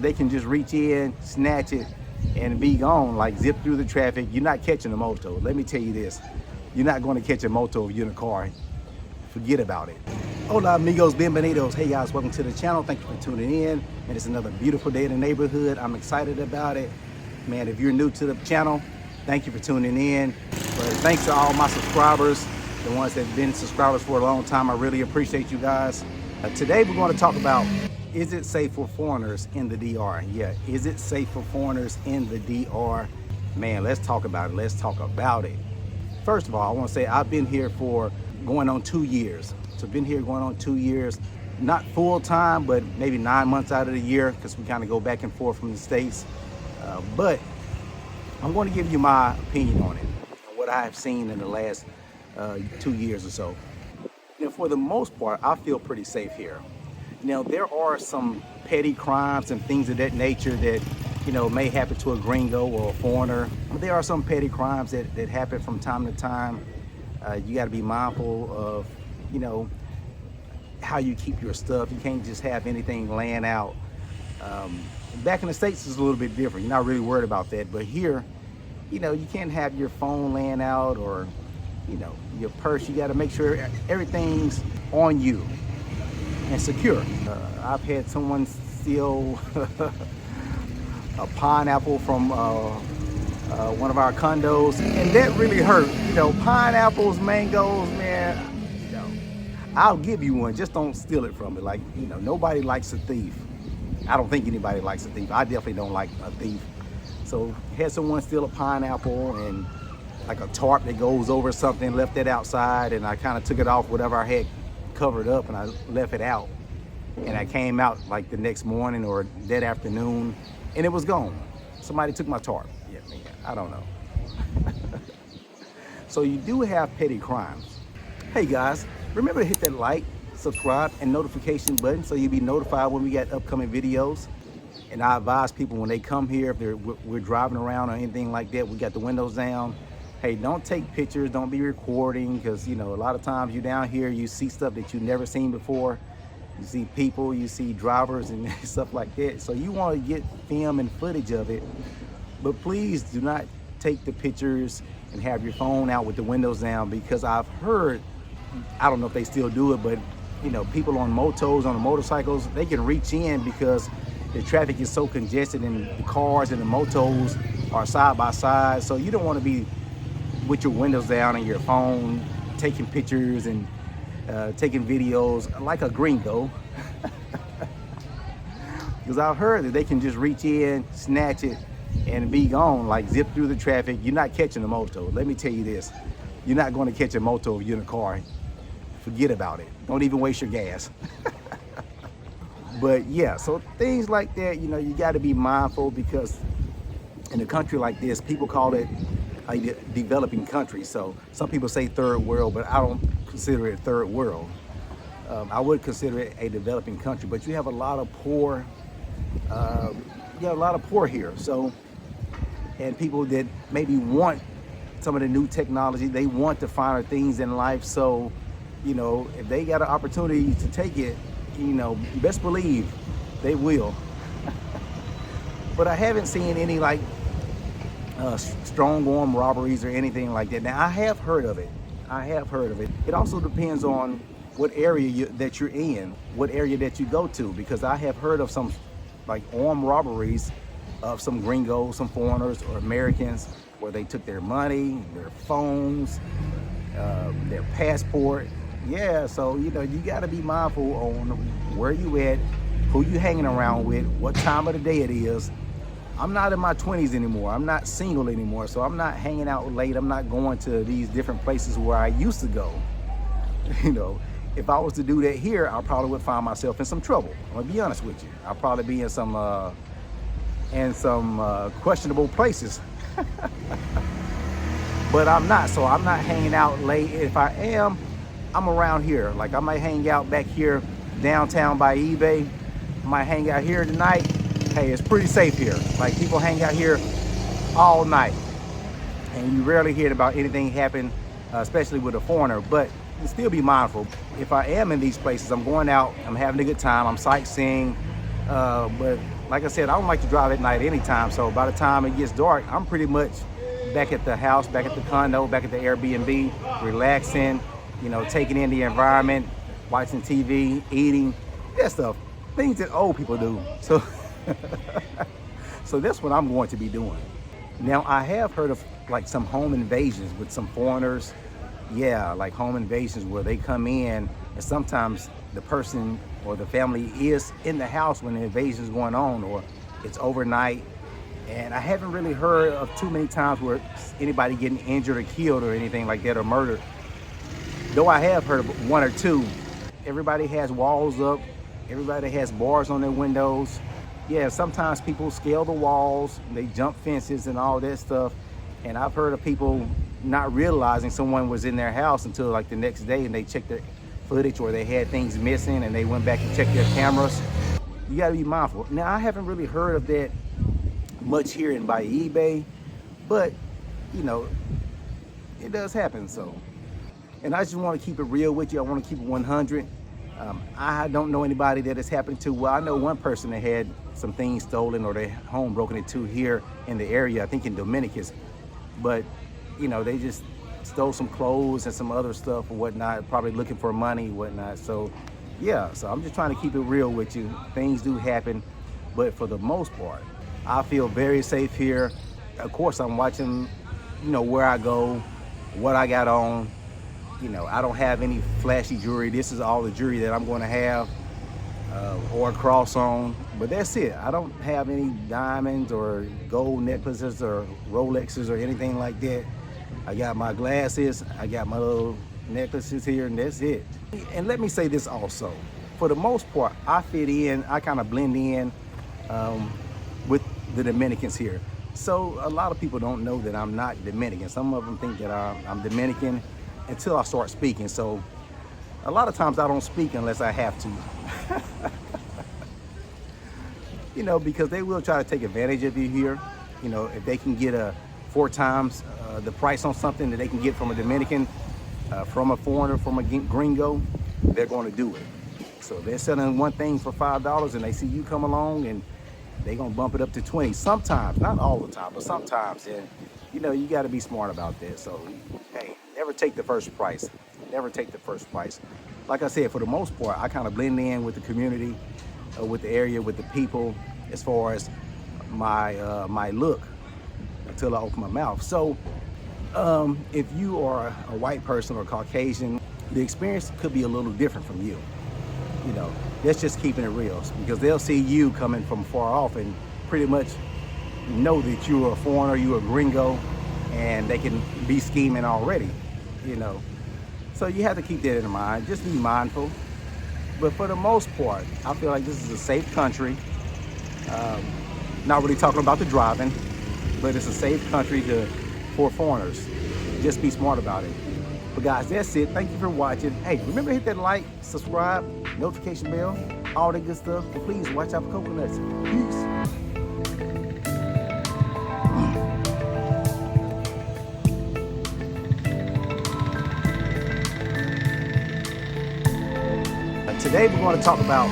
They can just reach in, snatch it, and be gone, like zip through the traffic. You're not catching a moto. Let me tell you this. You're not going to catch a moto if you're in a car. Forget about it. Hola amigos, bienvenidos. Hey guys, welcome to the channel. Thank you for tuning in. And it's another beautiful day in the neighborhood. I'm excited about it. Man, if you're new to the channel, thank you for tuning in. But thanks to all my subscribers, the ones that have been subscribers for a long time. I really appreciate you guys. Today we're going to talk about, is it safe for foreigners in the DR? Yeah, is it safe for foreigners in the DR? Man, let's talk about it. Let's talk about it. First of all, I want to say I've been here for going on 2 years. So been here going on 2 years, not full time, but maybe 9 months out of the year, because we kind of go back and forth from the States. But I'm going to give you my opinion on it, what I have seen in the last 2 years or so. You know, for the most part, I feel pretty safe here. Now, there are some petty crimes and things of that nature that, you know, may happen to a gringo or a foreigner. But there are some petty crimes that happen from time to time. You got to be mindful of, you know, how you keep your stuff. You can't just have anything laying out. Back in the States, it's a little bit different. You're not really worried about that. But here, you know, you can't have your phone laying out or, you know, your purse. You got to make sure everything's on you and secure. I've had someone steal a pineapple from one of our condos, and that really hurt. You know, pineapples, mangoes, man, you know, I'll give you one, just don't steal it from me. Like, you know, nobody likes a thief. I don't think anybody likes a thief. I definitely don't like a thief. So had someone steal a pineapple and like a tarp that goes over something, left it outside, and I kind of took it off whatever I had covered up and I left it out. And I came out like the next morning or that afternoon and it was gone. Somebody took my tarp. Yeah, man, I don't know. So you do have petty crimes. Hey guys, remember to hit that like, subscribe, and notification button so you'll be notified when we got upcoming videos. And I advise people when they come here, if we're driving around or anything like that, we got the windows down. Hey, don't take pictures, don't be recording, because, you know, a lot of times you're down here, you see stuff that you've never seen before. You see people, you see drivers and stuff like that. So you want to get film and footage of it, but please do not take the pictures and have your phone out with the windows down, because I've heard, I don't know if they still do it, but, you know, people on motos, on the motorcycles, they can reach in because the traffic is so congested and the cars and the motos are side by side. So you don't want to be with your windows down and your phone taking pictures and taking videos like a gringo. Because I've heard that they can just reach in, snatch it, and be gone, like zip through the traffic. You're not catching a moto. Let me tell you this. You're not going to catch a moto if you're in a car. Forget about it. Don't even waste your gas. But yeah, so things like that, you know, you got to be mindful, because in a country like this, people call it a developing country. So some people say third world, but I don't consider it third world. I would consider it a developing country, but you have a lot of poor, here. So, and people that maybe want some of the new technology, they want the finer things in life. So, you know, if they got an opportunity to take it, you know, best believe they will. But I haven't seen any like strong arm robberies or anything like that. Now, I have heard of it. It also depends on what area that you're in, what area that you go to, because I have heard of some like armed robberies of some gringos, some foreigners or Americans, where they took their money, their phones, their passport. Yeah, so, you know, you got to be mindful on where you at, who you hanging around with, what time of the day it is. I'm not in my 20s anymore. I'm not single anymore, so I'm not hanging out late. I'm not going to these different places where I used to go. You know, if I was to do that here, I probably would find myself in some trouble. I'm gonna be honest with you. I'll probably be in some questionable places. But I'm not, so I'm not hanging out late. If I am, I'm around here. Like I might hang out back here downtown by eBay. I might hang out here tonight. Hey, it's pretty safe here. Like people hang out here all night. And you rarely hear about anything happen, especially with a foreigner. But still be mindful. If I am in these places, I'm going out, I'm having a good time, I'm sightseeing. But like I said, I don't like to drive at night anytime. So by the time it gets dark, I'm pretty much back at the house, back at the condo, back at the Airbnb, relaxing, you know, taking in the environment, watching TV, eating, that stuff, things that old people do. So, so that's what I'm going to be doing. Now, I have heard of like some home invasions with some foreigners. Yeah, like home invasions where they come in and sometimes the person or the family is in the house when the invasion is going on, or it's overnight. And I haven't really heard of too many times where anybody getting injured or killed or anything like that, or murdered. Though I have heard of one or two. Everybody has walls up. Everybody has bars on their windows. Yeah, sometimes people scale the walls, they jump fences and all that stuff. And I've heard of people not realizing someone was in their house until like the next day, and they checked their footage or they had things missing and they went back and checked their cameras. You gotta be mindful. Now, I haven't really heard of that much here in Bayou Bay, but you know, it does happen. So, and I just want to keep it real with you. I want to keep it 100. I don't know anybody that it's happened to. Well, I know one person that had some things stolen or their home broken into here in the area, I think in Dominican, but you know, they just stole some clothes and some other stuff or whatnot, probably looking for money and whatnot. So yeah, so I'm just trying to keep it real with you. Things do happen, but for the most part, I feel very safe here. Of course, I'm watching, you know, where I go, what I got on. You know, I don't have any flashy jewelry. This is all the jewelry that I'm going to have or a cross on. But that's it. I don't have any diamonds or gold necklaces or Rolexes or anything like that. I got my glasses. I got my little necklaces here, and that's it. And let me say this also. For the most part, I fit in. I kind of blend in with the Dominicans here. So a lot of people don't know that I'm not Dominican. Some of them think that I'm Dominican until I start speaking. So a lot of times I don't speak unless I have to. You know, because they will try to take advantage of you here. You know, if they can get 4 times the price on something that they can get from a Dominican, from a foreigner, from a gringo, they're going to do it. So they're selling one thing for $5 and they see you come along and they're going to bump it up to 20. Sometimes, not all the time, but sometimes. And, you know, you got to be smart about that. So, hey, never take the first price. Never take the first price. Like I said, for the most part, I kind of blend in with the community, with the area, with the people, as far as my look until I open my mouth. So if you are a white person or Caucasian, the experience could be a little different from you. You know, that's just keeping it real, because they'll see you coming from far off and pretty much know that you're a foreigner, you're a gringo, and they can be scheming already, you know. So you have to keep that in mind. Just be mindful. But for the most part, I feel like this is a safe country. Not really talking about the driving, but it's a safe country for foreigners. Just be smart about it. But guys, that's it. Thank you for watching. Hey, remember to hit that like, subscribe, notification bell, all that good stuff. And please watch out for coconuts. Peace. Today we're going to talk about